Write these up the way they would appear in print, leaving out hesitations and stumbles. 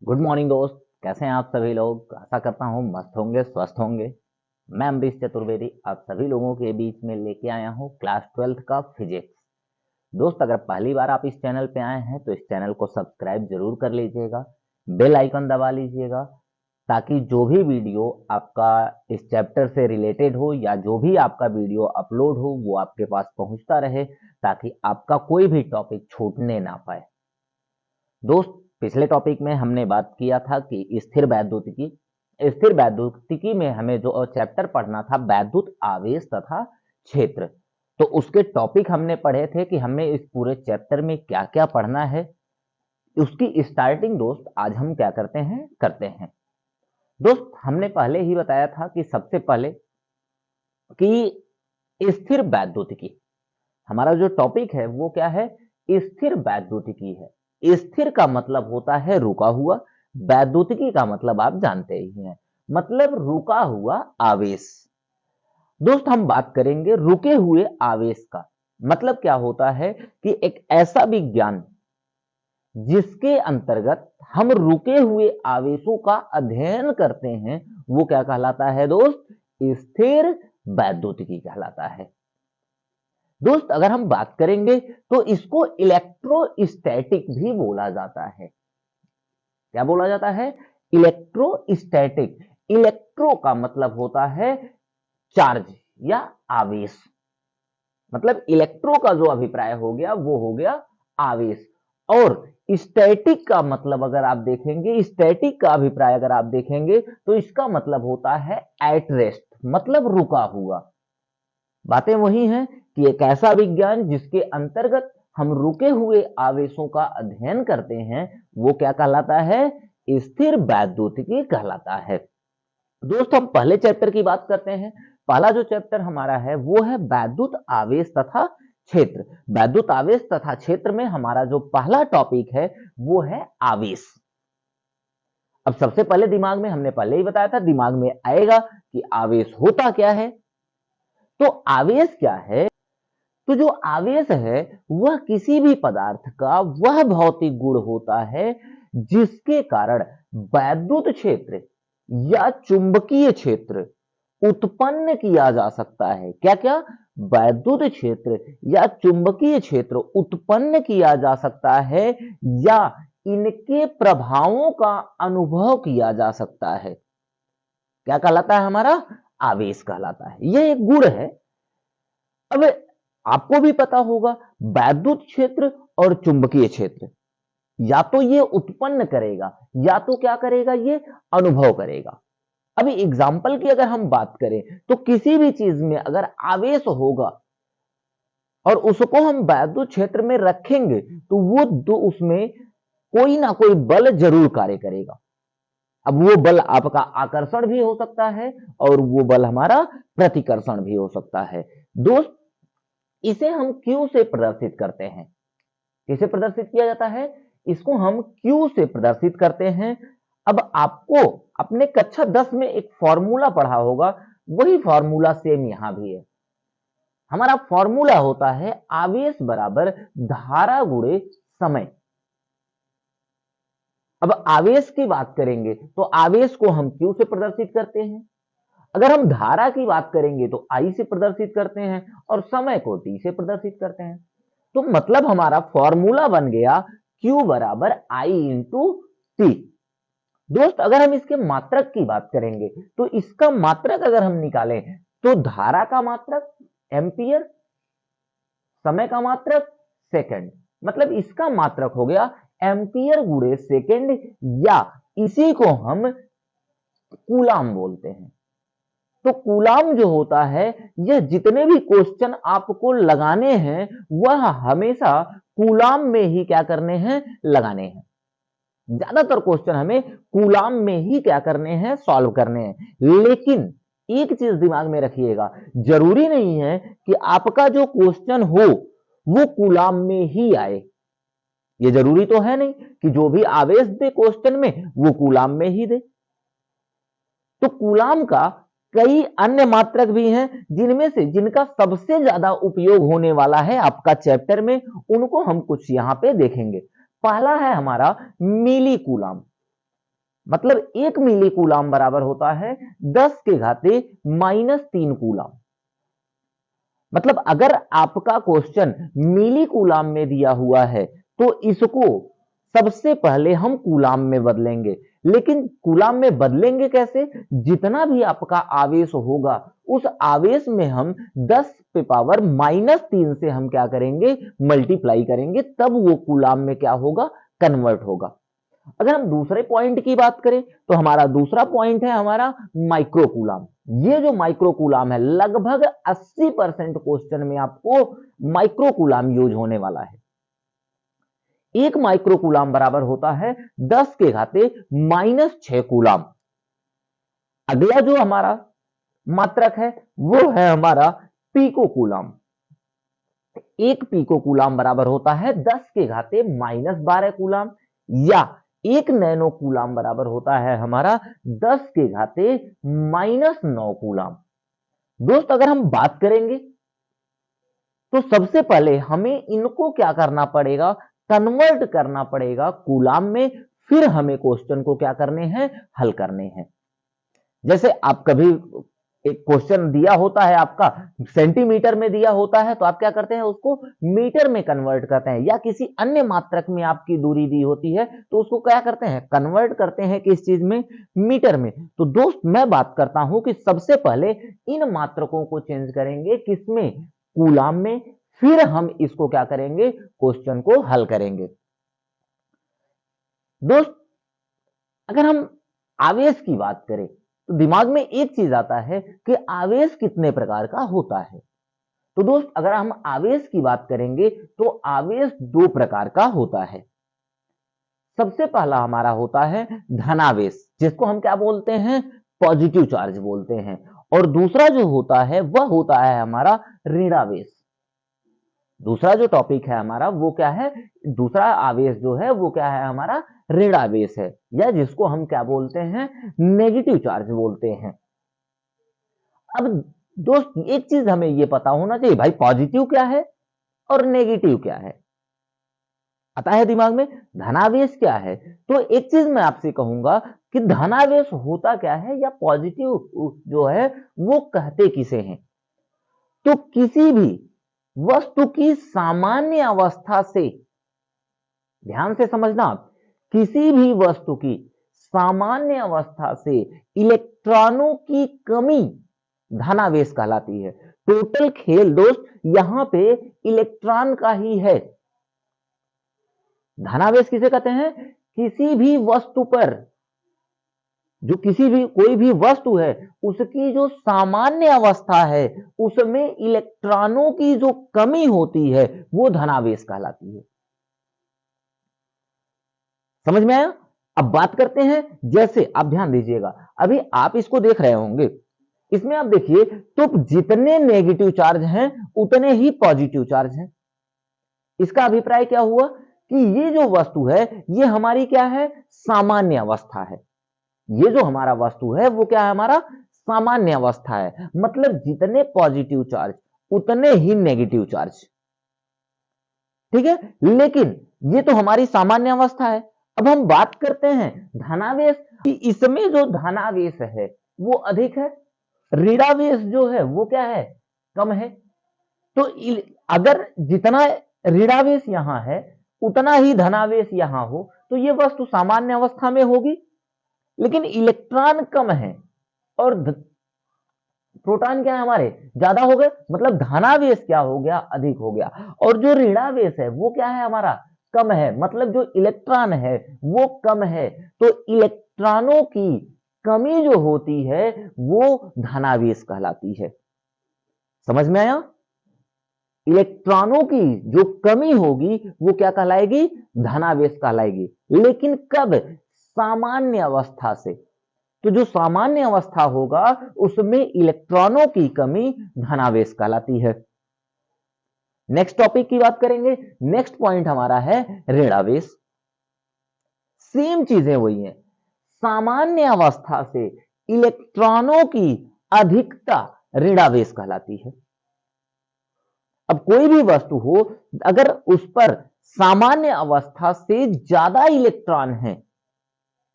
Good morning दोस्त। कैसे हैं आप सभी लोग? आशा करता हूँ मस्त होंगे, स्वस्थ होंगे। मैं अमरीश चतुर्वेदी आप सभी लोगों के बीच में लेके आया हूँ क्लास 12th का फिजिक्स। दोस्त, अगर पहली बार आप इस चैनल पे आए हैं तो इस चैनल को सब्सक्राइब जरूर कर लीजिएगा, बेल आइकन दबा लीजिएगा, ताकि जो भी वीडियो आपका इस चैप्टर से रिलेटेड हो या जो भी आपका वीडियो अपलोड हो वो आपके पास पहुंचता रहे, ताकि आपका कोई भी टॉपिक छूटने ना पाए। दोस्त, पिछले टॉपिक में हमने बात किया था कि स्थिर वैद्युतिकी में हमें जो चैप्टर पढ़ना था वैद्युत आवेश तथा क्षेत्र। तो उसके टॉपिक हमने पढ़े थे कि हमें इस पूरे चैप्टर में क्या क्या पढ़ना है। उसकी स्टार्टिंग दोस्त आज हम क्या करते हैं दोस्त, हमने पहले ही बताया था कि सबसे पहले कि स्थिर वैद्युतिकी हमारा जो टॉपिक है वो क्या है? स्थिर वैद्युतिकी है। स्थिर का मतलब होता है रुका हुआ, वैद्युतिकी का मतलब आप जानते ही हैं, मतलब रुका हुआ आवेश। दोस्त, हम बात करेंगे रुके हुए आवेश का। मतलब क्या होता है कि एक ऐसा विज्ञान जिसके अंतर्गत हम रुके हुए आवेशों का अध्ययन करते हैं, वो क्या कहलाता है दोस्त? स्थिर वैद्युतिकी कहलाता है। दोस्त, अगर हम बात करेंगे तो इसको इलेक्ट्रोस्टैटिक भी बोला जाता है। क्या बोला जाता है? इलेक्ट्रोस्टैटिक। इलेक्ट्रो का मतलब होता है चार्ज या आवेश, मतलब इलेक्ट्रो का जो अभिप्राय हो गया वो हो गया आवेश। और स्टैटिक का मतलब अगर आप देखेंगे, स्टैटिक का अभिप्राय अगर आप देखेंगे तो इसका मतलब होता है एट रेस्ट, मतलब रुका हुआ। बातें वही हैं कि एक ऐसा विज्ञान जिसके अंतर्गत हम रुके हुए आवेशों का अध्ययन करते हैं, वो क्या कहलाता है? स्थिर वैद्युतिकी कहलाता है। दोस्त, हम पहले चैप्टर की बात करते हैं। पहला जो चैप्टर हमारा है वो है वैद्युत आवेश तथा क्षेत्र। वैद्युत आवेश तथा क्षेत्र में हमारा जो पहला टॉपिक है वो है आवेश। अब सबसे पहले दिमाग में, हमने पहले ही बताया था, दिमाग में आएगा कि आवेश होता क्या है। तो आवेश क्या है? तो जो आवेश है वह किसी भी पदार्थ का वह भौतिक गुण होता है जिसके कारण वैद्युत क्षेत्र या चुंबकीय क्षेत्र उत्पन्न किया जा सकता है। क्या क्या? वैद्युत क्षेत्र या चुंबकीय क्षेत्र उत्पन्न किया जा सकता है या इनके प्रभावों का अनुभव किया जा सकता है। क्या कहलाता है? हमारा आवेश कहलाता है। यह एक गुण है। अब आपको भी पता होगा, वैद्युत क्षेत्र और चुंबकीय क्षेत्र या तो ये उत्पन्न करेगा या तो क्या करेगा? ये अनुभव करेगा। अभी एग्जाम्पल की अगर हम बात करें तो किसी भी चीज में अगर आवेश होगा और उसको हम वैद्युत क्षेत्र में रखेंगे तो वो उसमें कोई ना कोई बल जरूर कार्य करेगा। अब वो बल आपका आकर्षण भी हो सकता है और वो बल हमारा प्रतिकर्षण भी हो सकता है। दोस्त, इसे हम क्यू से प्रदर्शित करते हैं। किसे प्रदर्शित किया जाता है? इसको हम क्यू से प्रदर्शित करते हैं। अब आपको अपने कक्षा 10 में एक फॉर्मूला पढ़ा होगा, वही फॉर्मूला सेम यहां भी है। हमारा फॉर्मूला होता है आवेश बराबर धारा गुणे समय। अब आवेश की बात करेंगे तो आवेश को हम क्यू से प्रदर्शित करते हैं। अगर हम धारा की बात करेंगे तो आई से प्रदर्शित करते हैं और समय को टी से प्रदर्शित करते हैं। तो मतलब हमारा फॉर्मूला बन गया Q बराबर I इंटू टी। दोस्त, अगर हम इसके मात्रक की बात करेंगे तो इसका मात्रक अगर हम निकालें तो धारा का मात्रक एम्पियर, समय का मात्रक सेकंड, मतलब इसका मात्रक हो गया एम्पियर गुणे सेकंड, या इसी को हम कूलाम बोलते हैं। तो कूलाम जो होता है, यह जितने भी क्वेश्चन आपको लगाने हैं वह हमेशा कूलाम में ही क्या करने हैं? लगाने हैं। ज्यादातर क्वेश्चन हमें कूलाम में ही क्या करने हैं? सॉल्व करने हैं। लेकिन एक चीज दिमाग में रखिएगा, जरूरी नहीं है कि आपका जो क्वेश्चन हो वो कूलाम में ही आए। ये जरूरी तो है नहीं कि जो भी आवेश दे क्वेश्चन में वो कूलाम में ही दे। तो कूलाम का कई अन्य मात्रक भी हैं जिनमें से जिनका सबसे ज्यादा उपयोग होने वाला है आपका चैप्टर में, उनको हम कुछ यहां पे देखेंगे। पहला है हमारा मिली कूलाम। मतलब 1 मिली कूलाम बराबर होता है 10 के घाते -3 कूलाम। मतलब अगर आपका क्वेश्चन मिली कूलाम में दिया हुआ है तो इसको सबसे पहले हम कूलाम में बदलेंगे। लेकिन कूलाम में बदलेंगे कैसे? जितना भी आपका आवेश होगा उस आवेश में हम 10 पे पावर -3 से हम क्या करेंगे? मल्टीप्लाई करेंगे, तब वो कूलाम में क्या होगा? कन्वर्ट होगा। अगर हम दूसरे पॉइंट की बात करें तो हमारा दूसरा पॉइंट है हमारा माइक्रो कूलाम। ये जो माइक्रो कूलाम है लगभग 80% क्वेश्चन में आपको माइक्रो कूलाम यूज होने वाला है। 1 माइक्रो कूलाम बराबर होता है 10 के घाते -6 कूलाम। अगला जो हमारा मात्रक है वो है हमारा पीको कूलाम। 1 पीको कूलाम बराबर होता है 10 के घाते -12 कूलाम, या 1 नैनो कूलाम बराबर होता है हमारा 10 के घाते -9 कूलाम। दोस्त अगर हम बात करेंगे तो सबसे पहले हमें इनको क्या करना पड़ेगा? कन्वर्ट करना पड़ेगा कूलाम में, फिर हमें क्वेश्चन को क्या करने हैं? हल करने हैं। जैसे आप कभी एक क्वेश्चन दिया होता है आपका सेंटीमीटर में दिया होता है तो आप क्या करते हैं? उसको मीटर में कन्वर्ट करते हैं, या किसी अन्य मात्रक में आपकी दूरी दी होती है तो उसको क्या करते हैं? कन्वर्ट करते हैं किस चीज में? मीटर में। तो दोस्त मैं बात करता हूं कि सबसे पहले इन मात्रकों को चेंज करेंगे किसमें? कूलाम में, फिर हम इसको क्या करेंगे? क्वेश्चन को हल करेंगे। दोस्त अगर हम आवेश की बात करें तो दिमाग में एक चीज आता है कि आवेश कितने प्रकार का होता है। तो दोस्त अगर हम आवेश की बात करेंगे तो आवेश 2 प्रकार का होता है। सबसे पहला हमारा होता है धनावेश, जिसको हम क्या बोलते हैं? पॉजिटिव चार्ज बोलते हैं। और दूसरा जो होता है वह होता है हमारा ऋणावेश। दूसरा जो टॉपिक है हमारा वो क्या है? दूसरा आवेश जो है वो क्या है? हमारा ऋणावेश है, या जिसको हम क्या बोलते हैं? नेगेटिव चार्ज बोलते हैं। अब दोस्त एक चीज हमें ये पता होना चाहिए, भाई पॉजिटिव क्या है और नेगेटिव क्या है? आता है दिमाग में? धनावेश क्या है? तो एक चीज मैं आपसे कहूंगा कि धनावेश होता क्या है, या पॉजिटिव जो है वो कहते किसे हैं? तो किसी भी वस्तु की सामान्य अवस्था से, ध्यान से समझना आप, किसी भी वस्तु की सामान्य अवस्था से इलेक्ट्रॉनों की कमी धनावेश कहलाती है। टोटल खेल दोस्त यहां पे इलेक्ट्रॉन का ही है। धनावेश किसे कहते हैं? किसी भी वस्तु पर, जो किसी भी कोई भी वस्तु है उसकी जो सामान्य अवस्था है उसमें इलेक्ट्रॉनों की जो कमी होती है वो धनावेश कहलाती है। समझ में आया? अब बात करते हैं, जैसे आप ध्यान दीजिएगा, अभी आप इसको देख रहे होंगे, इसमें आप देखिए तो जितने नेगेटिव चार्ज हैं उतने ही पॉजिटिव चार्ज हैं। इसका अभिप्राय क्या हुआ कि ये जो वस्तु है ये हमारी क्या है? सामान्य अवस्था है। ये जो हमारा वस्तु है वो क्या है? हमारा सामान्य अवस्था है। मतलब जितने पॉजिटिव चार्ज उतने ही नेगेटिव चार्ज। ठीक है, लेकिन ये तो हमारी सामान्य अवस्था है। अब हम बात करते हैं धनावेश कि इसमें जो धनावेश है वो अधिक है, ऋणावेश जो है वो क्या है? कम है। तो अगर जितना ऋणावेश यहां है उतना ही धनावेश यहां हो तो ये वस्तु सामान्य अवस्था में होगी, लेकिन इलेक्ट्रॉन कम है और प्रोटॉन क्या है? हमारे ज्यादा हो गए, मतलब धनावेश क्या हो गया? अधिक हो गया। और जो ऋणावेश है वो क्या है? हमारा कम है, मतलब जो इलेक्ट्रॉन है वो कम है। तो इलेक्ट्रॉनों की कमी जो होती है वो धनावेश कहलाती है। समझ में आया? इलेक्ट्रॉनों की जो कमी होगी वो क्या कहलाएगी? धनावेश कहलाएगी। लेकिन कब? सामान्य अवस्था से। तो जो सामान्य अवस्था होगा उसमें इलेक्ट्रॉनों की कमी धनावेश कहलाती है। नेक्स्ट टॉपिक की बात करेंगे। नेक्स्ट पॉइंट हमारा है ऋणावेश। सेम चीजें वही हैं। सामान्य अवस्था से इलेक्ट्रॉनों की अधिकता ऋणावेश कहलाती है। अब कोई भी वस्तु हो, अगर उस पर सामान्य अवस्था से ज्यादा इलेक्ट्रॉन है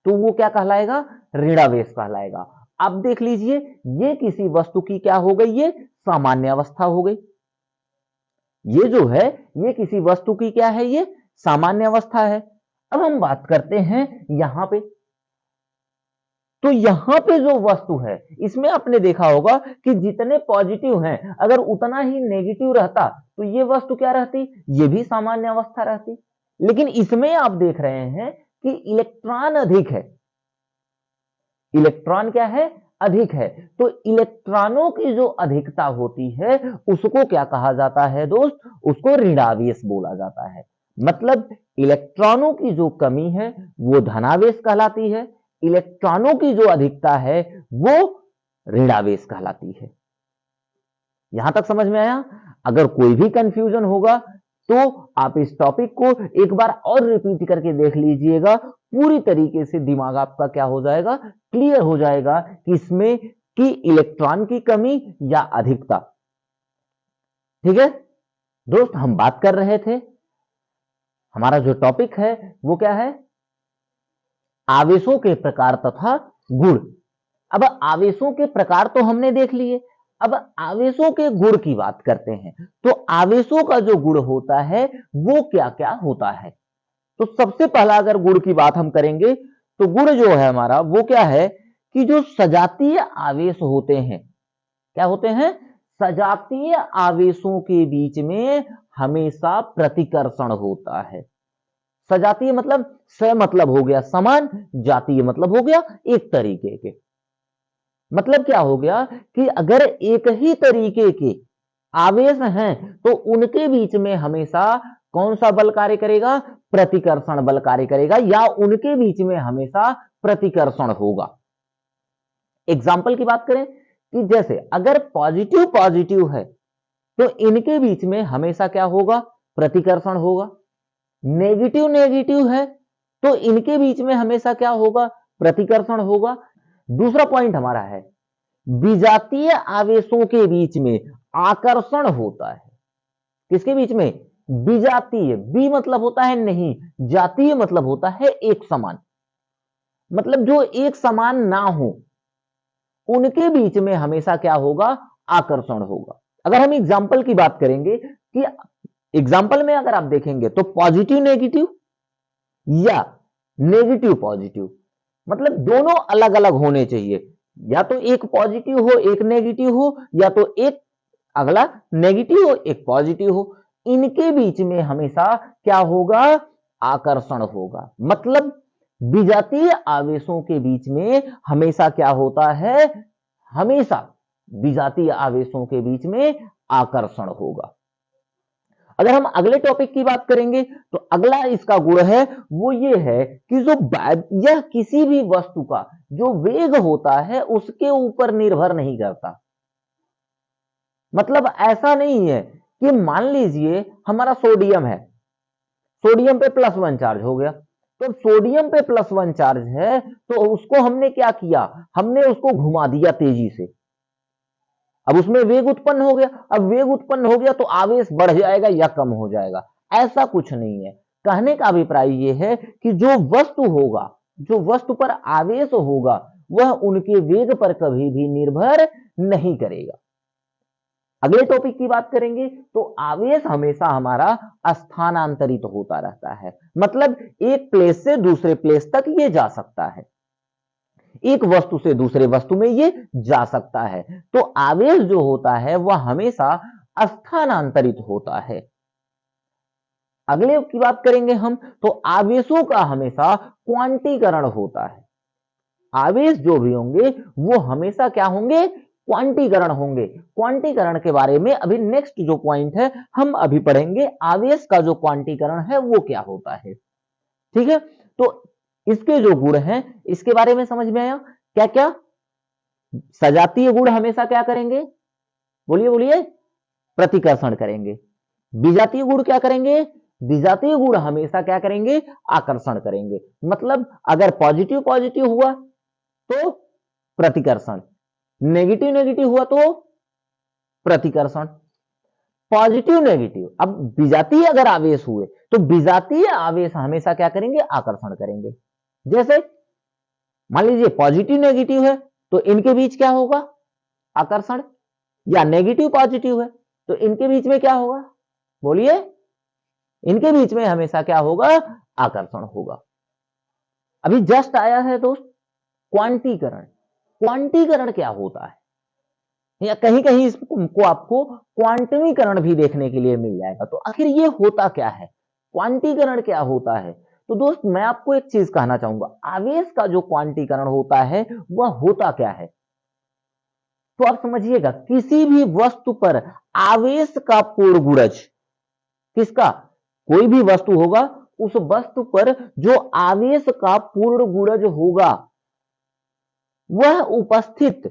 तो वो क्या कहलाएगा, ऋणावेश कहलाएगा। अब देख लीजिए, ये किसी वस्तु की क्या हो गई, ये सामान्य अवस्था हो गई। ये जो है ये किसी वस्तु की क्या है, ये सामान्य अवस्था है। अब हम बात करते हैं यहां पे, तो यहां पे जो वस्तु है इसमें आपने देखा होगा कि जितने पॉजिटिव हैं अगर उतना ही नेगेटिव रहता तो ये वस्तु क्या रहती, ये भी सामान्य अवस्था रहती। लेकिन इसमें आप देख रहे हैं कि इलेक्ट्रॉन अधिक है, इलेक्ट्रॉन क्या है, अधिक है। तो इलेक्ट्रॉनों की जो अधिकता होती है उसको क्या कहा जाता है दोस्त, उसको ऋणावेश बोला जाता है। मतलब इलेक्ट्रॉनों की जो कमी है वो धनावेश कहलाती है, इलेक्ट्रॉनों की जो अधिकता है वो ऋणावेश कहलाती है। यहां तक समझ में आया? अगर कोई भी कंफ्यूजन होगा तो आप इस टॉपिक को एक बार और रिपीट करके देख लीजिएगा, पूरी तरीके से दिमाग आपका क्या हो जाएगा, क्लियर हो जाएगा कि इसमें कि इलेक्ट्रॉन की कमी या अधिकता। ठीक है दोस्त, हम बात कर रहे थे, हमारा जो टॉपिक है वो क्या है, आवेशों के प्रकार तथा गुण। अब आवेशों के प्रकार तो हमने देख लिए, अब आवेशों के गुण की बात करते हैं। तो आवेशों का जो गुण होता है वो क्या क्या होता है। तो सबसे पहला अगर गुण की बात हम करेंगे तो गुण जो है हमारा वो क्या है कि जो सजातीय आवेश होते हैं, क्या होते हैं, सजातीय आवेशों के बीच में हमेशा प्रतिकर्षण होता है। सजातीय मतलब स मतलब हो गया समान, जातीय मतलब हो गया एक तरीके के। मतलब क्या हो गया कि अगर एक ही तरीके के आवेश हैं तो उनके बीच में हमेशा कौन सा बल कार्य करेगा, प्रतिकर्षण बल कार्य करेगा, या उनके बीच में हमेशा प्रतिकर्षण होगा। एग्जाम्पल की बात करें कि जैसे अगर पॉजिटिव पॉजिटिव है तो इनके बीच में हमेशा क्या होगा, प्रतिकर्षण होगा। नेगेटिव नेगेटिव है तो इनके बीच में हमेशा क्या होगा, प्रतिकर्षण होगा। दूसरा पॉइंट हमारा है विजातीय आवेशों के बीच में आकर्षण होता है। किसके बीच में, विजातीय, बी मतलब होता है नहीं, जातीय मतलब होता है एक समान। मतलब जो एक समान ना हो उनके बीच में हमेशा क्या होगा, आकर्षण होगा। अगर हम एग्जाम्पल की बात करेंगे कि एग्जाम्पल में अगर आप देखेंगे तो पॉजिटिव नेगेटिव या नेगेटिव पॉजिटिव, मतलब दोनों अलग अलग होने चाहिए। या तो एक पॉजिटिव हो एक नेगेटिव हो, या तो एक अगला नेगेटिव हो एक पॉजिटिव हो, इनके बीच में हमेशा क्या होगा, आकर्षण होगा। मतलब विजातीय आवेशों के बीच में हमेशा क्या होता है, हमेशा विजातीय आवेशों के बीच में आकर्षण होगा। अगर हम अगले टॉपिक की बात करेंगे तो अगला इसका गुण है वो ये है कि जो यह किसी भी वस्तु का जो वेग होता है उसके ऊपर निर्भर नहीं करता। मतलब ऐसा नहीं है कि मान लीजिए हमारा सोडियम है, सोडियम पे +1 चार्ज हो गया, तो सोडियम पे +1 चार्ज है तो उसको हमने क्या किया, हमने उसको घुमा दिया तेजी से, अब उसमें वेग उत्पन्न हो गया। अब वेग उत्पन्न हो गया तो आवेश बढ़ जाएगा या कम हो जाएगा, ऐसा कुछ नहीं है। कहने का अभिप्राय यह है कि जो वस्तु होगा, जो वस्तु पर आवेश होगा वह उनके वेग पर कभी भी निर्भर नहीं करेगा। अगले टॉपिक की बात करेंगे तो आवेश हमेशा हमारा स्थानांतरित होता रहता है। मतलब एक प्लेस से दूसरे प्लेस तक ये जा सकता है, एक वस्तु से दूसरे वस्तु में ये जा सकता है। तो आवेश जो होता है वह हमेशा स्थानांतरित होता है। अगले की बात करेंगे हम तो आवेशों का हमेशा क्वांटीकरण होता है। आवेश जो भी होंगे वो हमेशा क्या होंगे, क्वांटीकरण होंगे। क्वांटीकरण के बारे में अभी नेक्स्ट जो पॉइंट है हम अभी पढ़ेंगे, आवेश का जो क्वांटीकरण है वो क्या होता है। ठीक है, तो इसके जो गुण हैं इसके बारे में समझ में आया। क्या क्या सजातीय गुण हमेशा क्या करेंगे, बोलिए बोलिए, प्रतिकर्षण करेंगे। विजातीय गुण क्या करेंगे, विजातीय गुण हमेशा क्या करेंगे, आकर्षण करेंगे। मतलब अगर पॉजिटिव पॉजिटिव हुआ तो प्रतिकर्षण, नेगेटिव नेगेटिव हुआ तो प्रतिकर्षण, पॉजिटिव नेगेटिव। अब विजातीय अगर आवेश हुए तो विजातीय आवेश हमेशा क्या करेंगे, आकर्षण करेंगे। जैसे मान लीजिए पॉजिटिव नेगेटिव है तो इनके बीच क्या होगा, आकर्षण, या नेगेटिव पॉजिटिव है तो इनके बीच में क्या होगा, बोलिए, इनके बीच में हमेशा क्या होगा, आकर्षण होगा। अभी जस्ट आया है दोस्त क्वांटीकरण। क्वांटीकरण क्या होता है, या कहीं कहीं इसको आपको क्वांटमीकरण भी देखने के लिए मिल जाएगा। तो आखिर ये होता क्या है, क्वांटीकरण क्या होता है? तो दोस्त मैं आपको एक चीज कहना चाहूंगा, आवेश का जो क्वांटीकरण होता है वह होता क्या है। तो आप समझिएगा, किसी भी वस्तु पर आवेश का पूर्ण गुणज, किसका, कोई भी वस्तु होगा उस वस्तु पर जो आवेश का पूर्ण गुणज होगा वह उपस्थित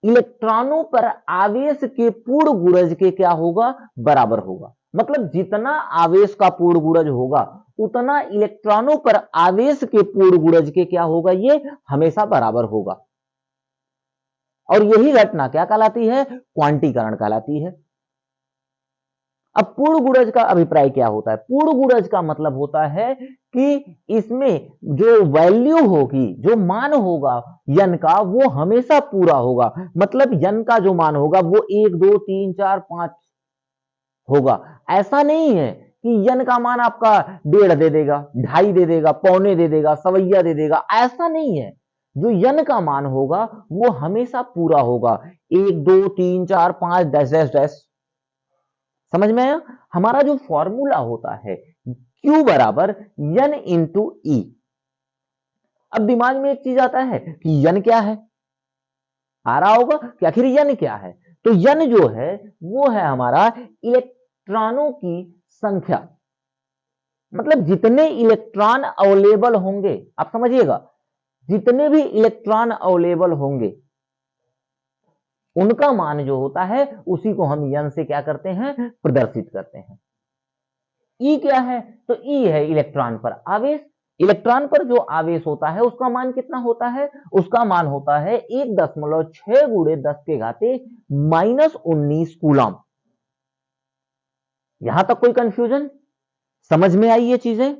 इलेक्ट्रॉनों पर आवेश के पूर्ण गुणज के क्या होगा, बराबर होगा। मतलब जितना आवेश का पूर्ण गुणज होगा उतना इलेक्ट्रॉनों पर आवेश के पूर्ण गुणज के क्या होगा, ये हमेशा बराबर होगा। और यही घटना क्या कहलाती है, क्वांटीकरण कहलाती है। अब पूर्ण गुणज का अभिप्राय क्या होता है? पूर्ण गुणज का मतलब होता है कि इसमें जो वैल्यू होगी, जो मान होगा यन का, वो हमेशा पूरा होगा। मतलब यन का जो मान होगा वो 1 2 3 4 5 होगा। ऐसा नहीं है कि यन का मान आपका 1.5 दे देगा, 2.5 दे देगा, पौने दे देगा, सवैया दे देगा, ऐसा नहीं है। जो यन का मान होगा वो हमेशा पूरा होगा। 1 2 3 4 5 डैश डैश डैश। समझ में आया? हमारा जो फॉर्मूला होता है Q बराबर यन इंटू ई। अब दिमाग में एक चीज आता है कि यन क्या है, आ रहा होगा कि आखिर यन क्या है। तो यन जो है वो है हमारा इलेक्ट्रॉनों की संख्या, मतलब जितने इलेक्ट्रॉन अवेलेबल होंगे, आप समझिएगा, जितने भी इलेक्ट्रॉन अवेलेबल होंगे उनका मान जो होता है उसी को हम यन से क्या करते हैं, प्रदर्शित करते हैं। ई क्या है, तो ई है इलेक्ट्रॉन पर आवेश। इलेक्ट्रॉन पर जो आवेश होता है उसका मान कितना होता है, उसका मान होता है 1.6 गुणे 10 के घाते -19 कूलम। यहां तक कोई कंफ्यूजन, समझ में आई ये चीजें?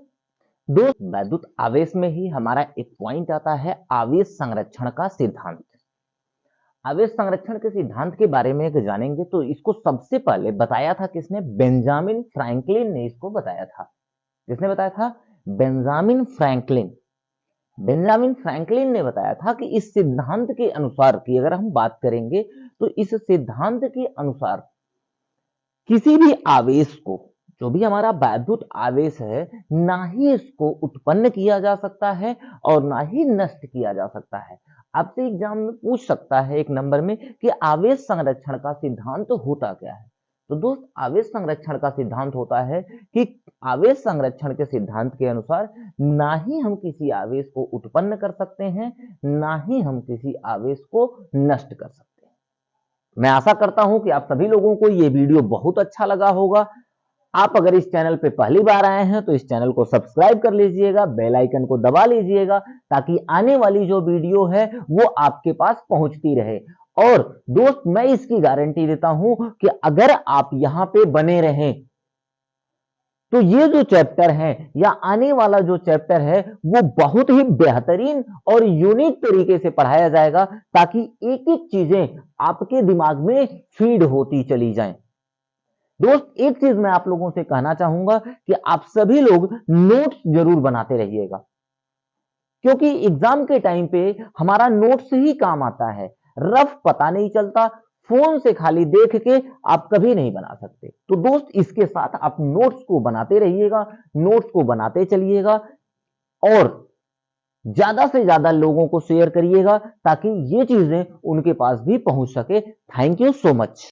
दोस्त वैद्युत आवेश में ही हमारा एक पॉइंट आता है आवेश संरक्षण का सिद्धांत। आवेश संरक्षण के सिद्धांत के बारे में जानेंगे तो इसको सबसे पहले बताया था किसने, बेंजामिन फ्रैंकलिन ने इसको बताया था। किसने बताया था, बेंजामिन फ्रैंकलिन। बेंजामिन फ्रैंकलिन ने बताया था कि इस सिद्धांत के अनुसार की अगर हम बात करेंगे तो इस सिद्धांत के अनुसार किसी भी आवेश को, जो भी हमारा वैद्युत आवेश है, ना ही इसको उत्पन्न किया जा सकता है और ना ही नष्ट किया जा सकता है। आपसे एग्जाम में पूछ सकता है एक नंबर में कि आवेश संरक्षण का सिद्धांत होता क्या है। तो दोस्त आवेश संरक्षण का सिद्धांत होता है कि आवेश संरक्षण के सिद्धांत के अनुसार ना ही हम किसी आवेश को उत्पन्न कर सकते हैं, ना ही हम किसी आवेश को नष्ट कर सकते हैं। मैं आशा करता हूं कि आप सभी लोगों को ये वीडियो बहुत अच्छा लगा होगा। आप अगर इस चैनल पे पहली बार आए हैं तो इस चैनल को सब्सक्राइब कर लीजिएगा, बेल आइकन को दबा लीजिएगा ताकि आने वाली जो वीडियो है वो आपके पास पहुंचती रहे। और दोस्त मैं इसकी गारंटी देता हूं कि अगर आप यहां पे बने रहें तो ये जो चैप्टर है या आने वाला जो चैप्टर है वो बहुत ही बेहतरीन और यूनिक तरीके से पढ़ाया जाएगा ताकि एक एक चीजें आपके दिमाग में फीड होती चली जाएं। दोस्त एक चीज मैं आप लोगों से कहना चाहूंगा कि आप सभी लोग नोट्स जरूर बनाते रहिएगा, क्योंकि एग्जाम के टाइम पे हमारा नोट्स ही काम आता है। रफ पता नहीं चलता, फोन से खाली देख के आप कभी नहीं बना सकते। तो दोस्त इसके साथ आप नोट्स को बनाते रहिएगा, नोट्स को बनाते चलिएगा और ज्यादा से ज्यादा लोगों को शेयर करिएगा ताकि ये चीजें उनके पास भी पहुंच सके। Thank you so much.